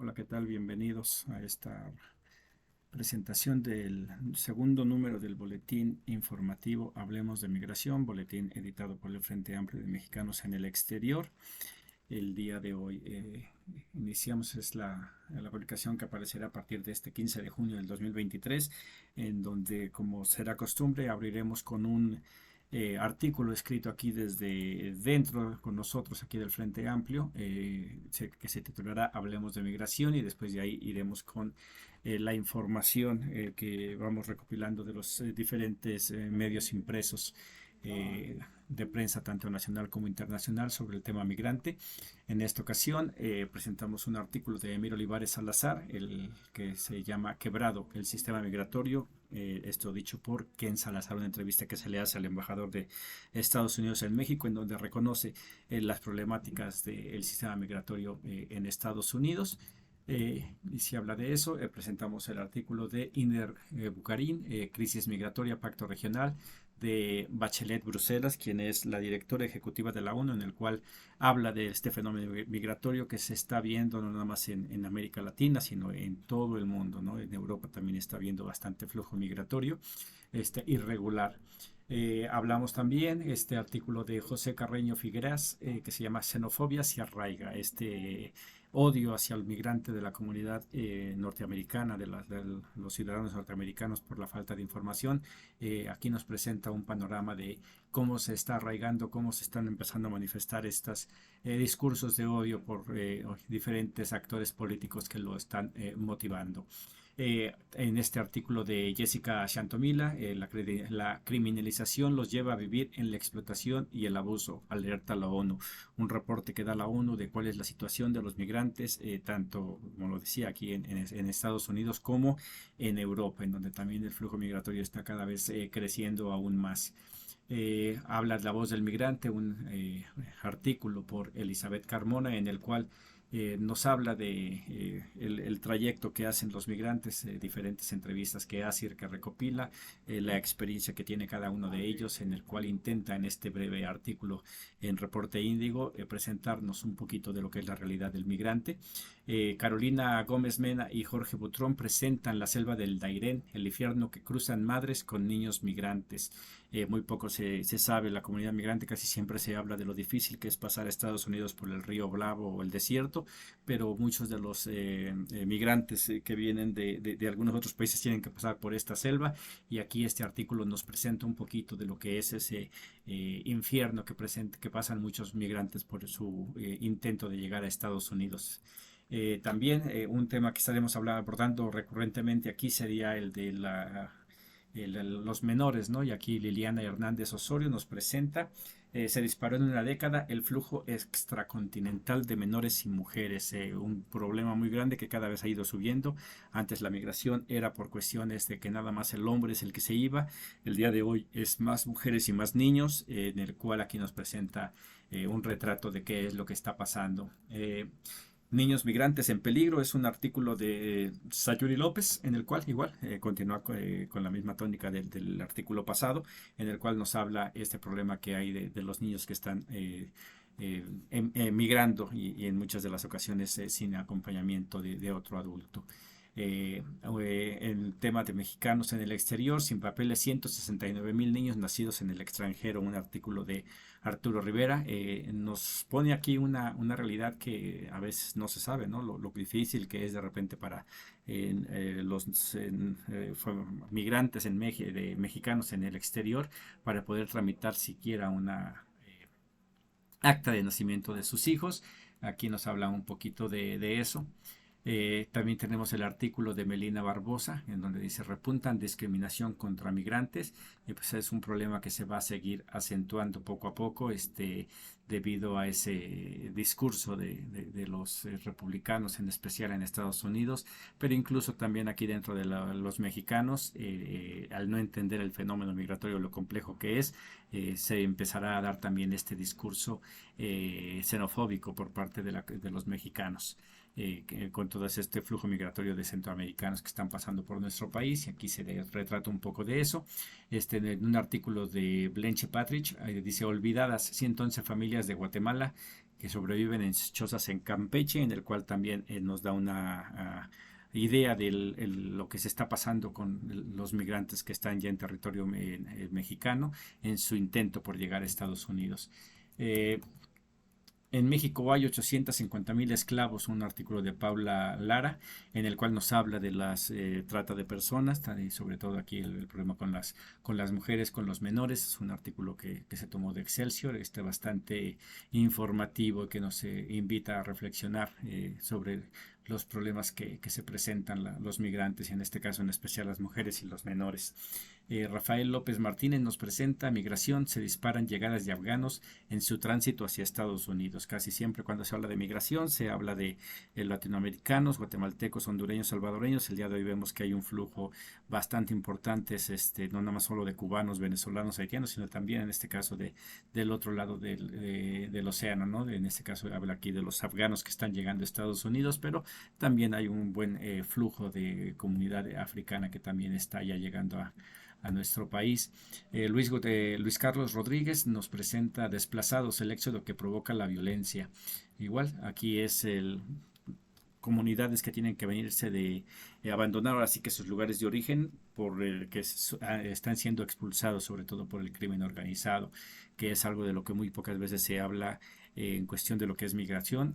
Hola, ¿qué tal? Bienvenidos a esta presentación del segundo número del boletín informativo Hablemos de Migración, boletín editado por el Frente Amplio de Mexicanos en el Exterior. El día de hoy iniciamos la publicación que aparecerá a partir de este 15 de junio del 2023, en donde, como será costumbre, abriremos con un artículo escrito aquí desde dentro con nosotros aquí del Frente Amplio, que se titulará Hablemos de Migración, y después de ahí iremos con la información que vamos recopilando de los diferentes medios impresos de prensa tanto nacional como internacional sobre el tema migrante. En esta ocasión presentamos un artículo de Emir Olivares Salazar, el que se llama Quebrado el sistema migratorio. Esto dicho por Ken Salazar, una entrevista que se le hace al embajador de Estados Unidos en México, en donde reconoce las problemáticas del sistema migratorio en Estados Unidos. Y si habla de eso, presentamos el artículo de Iner Bucarín, Crisis Migratoria, Pacto Regional, de Bachelet Bruselas, quien es la directora ejecutiva de la ONU, en el cual habla de este fenómeno migratorio que se está viendo no nada más en América Latina, sino en todo el mundo, ¿no? En Europa también está viendo bastante flujo migratorio irregular. Hablamos también este artículo de José Carreño Figueras, que se llama Xenofobia se arraiga, odio hacia el migrante de la comunidad norteamericana, de los ciudadanos norteamericanos por la falta de información. Aquí nos presenta un panorama de cómo se está arraigando, cómo se están empezando a manifestar estos discursos de odio por diferentes actores políticos que lo están motivando. En este artículo de Jessica Shantomila, la criminalización los lleva a vivir en la explotación y el abuso, alerta la ONU. Un reporte que da la ONU de cuál es la situación de los migrantes, tanto, como lo decía, aquí en Estados Unidos como en Europa, en donde también el flujo migratorio está cada vez creciendo aún más. Habla La Voz del Migrante, un artículo por Elizabeth Carmona, en el cual nos habla de el trayecto que hacen los migrantes, diferentes entrevistas que hace y que recopila, la experiencia que tiene cada uno de ellos, en el cual intenta en este breve artículo en Reporte Índigo presentarnos un poquito de lo que es la realidad del migrante. Carolina Gómez Mena y Jorge Butrón presentan La Selva del Dairén, el infierno que cruzan madres con niños migrantes. Muy poco se sabe, la comunidad migrante casi siempre se habla de lo difícil que es pasar a Estados Unidos por el río Bravo o el desierto, pero muchos de los migrantes que vienen de algunos otros países tienen que pasar por esta selva, y aquí este artículo nos presenta un poquito de lo que es ese infierno que pasan muchos migrantes por su intento de llegar a Estados Unidos. También un tema que estaremos abordando recurrentemente aquí sería el de los menores, ¿no? Y aquí Liliana Hernández Osorio nos presenta, se disparó en una década el flujo extracontinental de menores y mujeres, un problema muy grande que cada vez ha ido subiendo. Antes la migración era por cuestiones de que nada más el hombre es el que se iba, el día de hoy es más mujeres y más niños, en el cual aquí nos presenta un retrato de qué es lo que está pasando. Niños migrantes en peligro es un artículo de Sayuri López, en el cual igual continúa con la misma tónica del artículo pasado, en el cual nos habla este problema que hay de los niños que están migrando y en muchas de las ocasiones sin acompañamiento de otro adulto. El tema de mexicanos en el exterior, sin papeles, 169,000 niños nacidos en el extranjero, un artículo de Arturo Rivera, nos pone aquí una realidad que a veces no se sabe, ¿no? Lo difícil que es de repente para los migrantes de mexicanos en el exterior para poder tramitar siquiera una acta de nacimiento de sus hijos. Aquí nos habla un poquito de eso. También tenemos el artículo de Melina Barbosa, en donde dice repuntan discriminación contra migrantes, y pues es un problema que se va a seguir acentuando poco a poco, debido a ese discurso de los republicanos, en especial en Estados Unidos, pero incluso también aquí dentro de los mexicanos, al no entender el fenómeno migratorio, lo complejo que es, se empezará a dar también este discurso xenofóbico por parte de los mexicanos. Con todo este flujo migratorio de centroamericanos que están pasando por nuestro país, y aquí se retrata un poco de eso. En un artículo de Blenche Patrick dice olvidadas 111 familias amigas de Guatemala que sobreviven en chozas en Campeche, en el cual también nos da una idea de lo que se está pasando con los migrantes que están ya en territorio mexicano en su intento por llegar a Estados Unidos. Eh, en México hay 850,000 esclavos, un artículo de Paula Lara, en el cual nos habla de las trata de personas, y sobre todo aquí el problema con las mujeres, con los menores. Es un artículo que se tomó de Excelsior, bastante informativo, que nos invita a reflexionar sobre los problemas que se presentan los migrantes, y en este caso en especial las mujeres y los menores. Rafael López Martínez nos presenta: migración, se disparan llegadas de afganos en su tránsito hacia Estados Unidos. Casi siempre cuando se habla de migración se habla de latinoamericanos, guatemaltecos, hondureños, salvadoreños. El día de hoy vemos que hay un flujo bastante importante, no nada más solo de cubanos, venezolanos, haitianos, sino también en este caso del otro lado del océano, ¿no? En este caso habla aquí de los afganos que están llegando a Estados Unidos, pero también hay un buen flujo de comunidad africana que también está ya llegando a nuestro país. Luis Carlos Rodríguez nos presenta desplazados, el éxodo que provoca la violencia. Igual, aquí es comunidades que tienen que venirse de abandonar ahora sí que sus lugares de origen por el que están siendo expulsados, sobre todo por el crimen organizado, que es algo de lo que muy pocas veces se habla en cuestión de lo que es migración.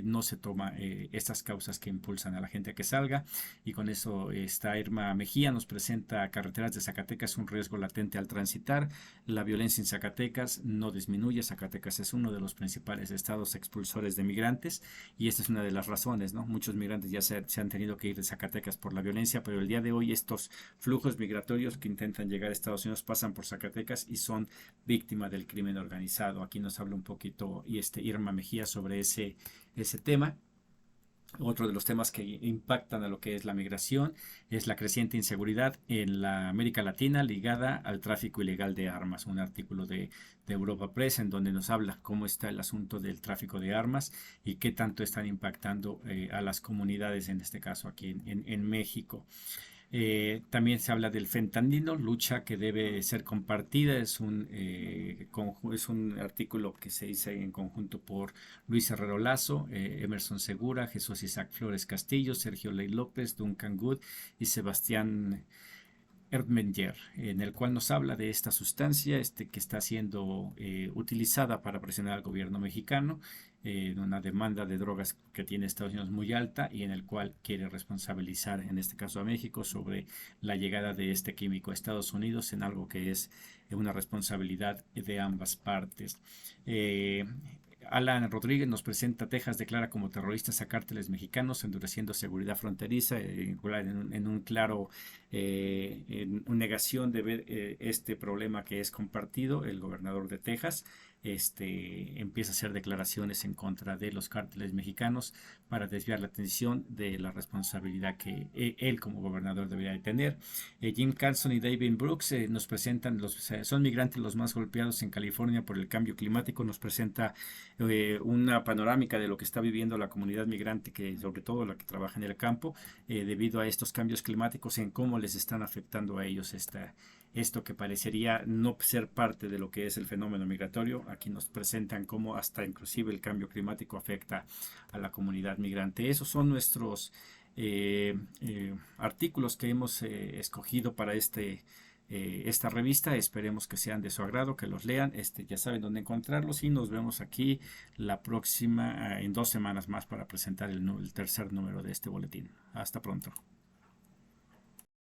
No se toma estas causas que impulsan a la gente a que salga. Y con eso está Irma Mejía nos presenta: carreteras de Zacatecas, un riesgo latente al transitar. La violencia en Zacatecas no disminuye. Zacatecas es uno de los principales estados expulsores de migrantes, y esta es una de las razones, ¿no? Muchos migrantes ya se han tenido que ir de Zacatecas por la violencia, pero el día de hoy estos flujos migratorios que intentan llegar a Estados Unidos pasan por Zacatecas y son víctimas del crimen organizado. Aquí nos habla un poquito Irma Mejía sobre ese tema. Otro de los temas que impactan a lo que es la migración es la creciente inseguridad en la América Latina ligada al tráfico ilegal de armas. Un artículo de Europa Press en donde nos habla cómo está el asunto del tráfico de armas y qué tanto están impactando a las comunidades, en este caso aquí en México. También se habla del fentanilo, lucha que debe ser compartida. Es un artículo que se hizo en conjunto por Luis Herrero Lazo, Emerson Segura, Jesús Isaac Flores Castillo, Sergio Ley López, Duncan Good y Sebastián Erdmenger, en el cual nos habla de esta sustancia que está siendo utilizada para presionar al gobierno mexicano en una demanda de drogas que tiene Estados Unidos muy alta, y en el cual quiere responsabilizar, en este caso a México, sobre la llegada de este químico a Estados Unidos, en algo que es una responsabilidad de ambas partes. Alan Rodríguez nos presenta: Texas declara como terroristas a cárteles mexicanos, endureciendo seguridad fronteriza, en un claro en negación de ver este problema que es compartido. El gobernador de Texas empieza a hacer declaraciones en contra de los cárteles mexicanos para desviar la atención de la responsabilidad que él como gobernador debería de tener. Jim Carlson y David Brooks nos presentan: son migrantes los más golpeados en California por el cambio climático. Nos presenta una panorámica de lo que está viviendo la comunidad migrante, que sobre todo la que trabaja en el campo, debido a estos cambios climáticos, en cómo les están afectando a ellos esto que parecería no ser parte de lo que es el fenómeno migratorio. Aquí nos presentan cómo hasta inclusive el cambio climático afecta a la comunidad migrante. Esos son nuestros artículos que hemos escogido para esta revista. Esperemos que sean de su agrado, que los lean. Ya saben dónde encontrarlos, y nos vemos aquí la próxima en 2 semanas más para presentar el tercer número de este boletín. Hasta pronto.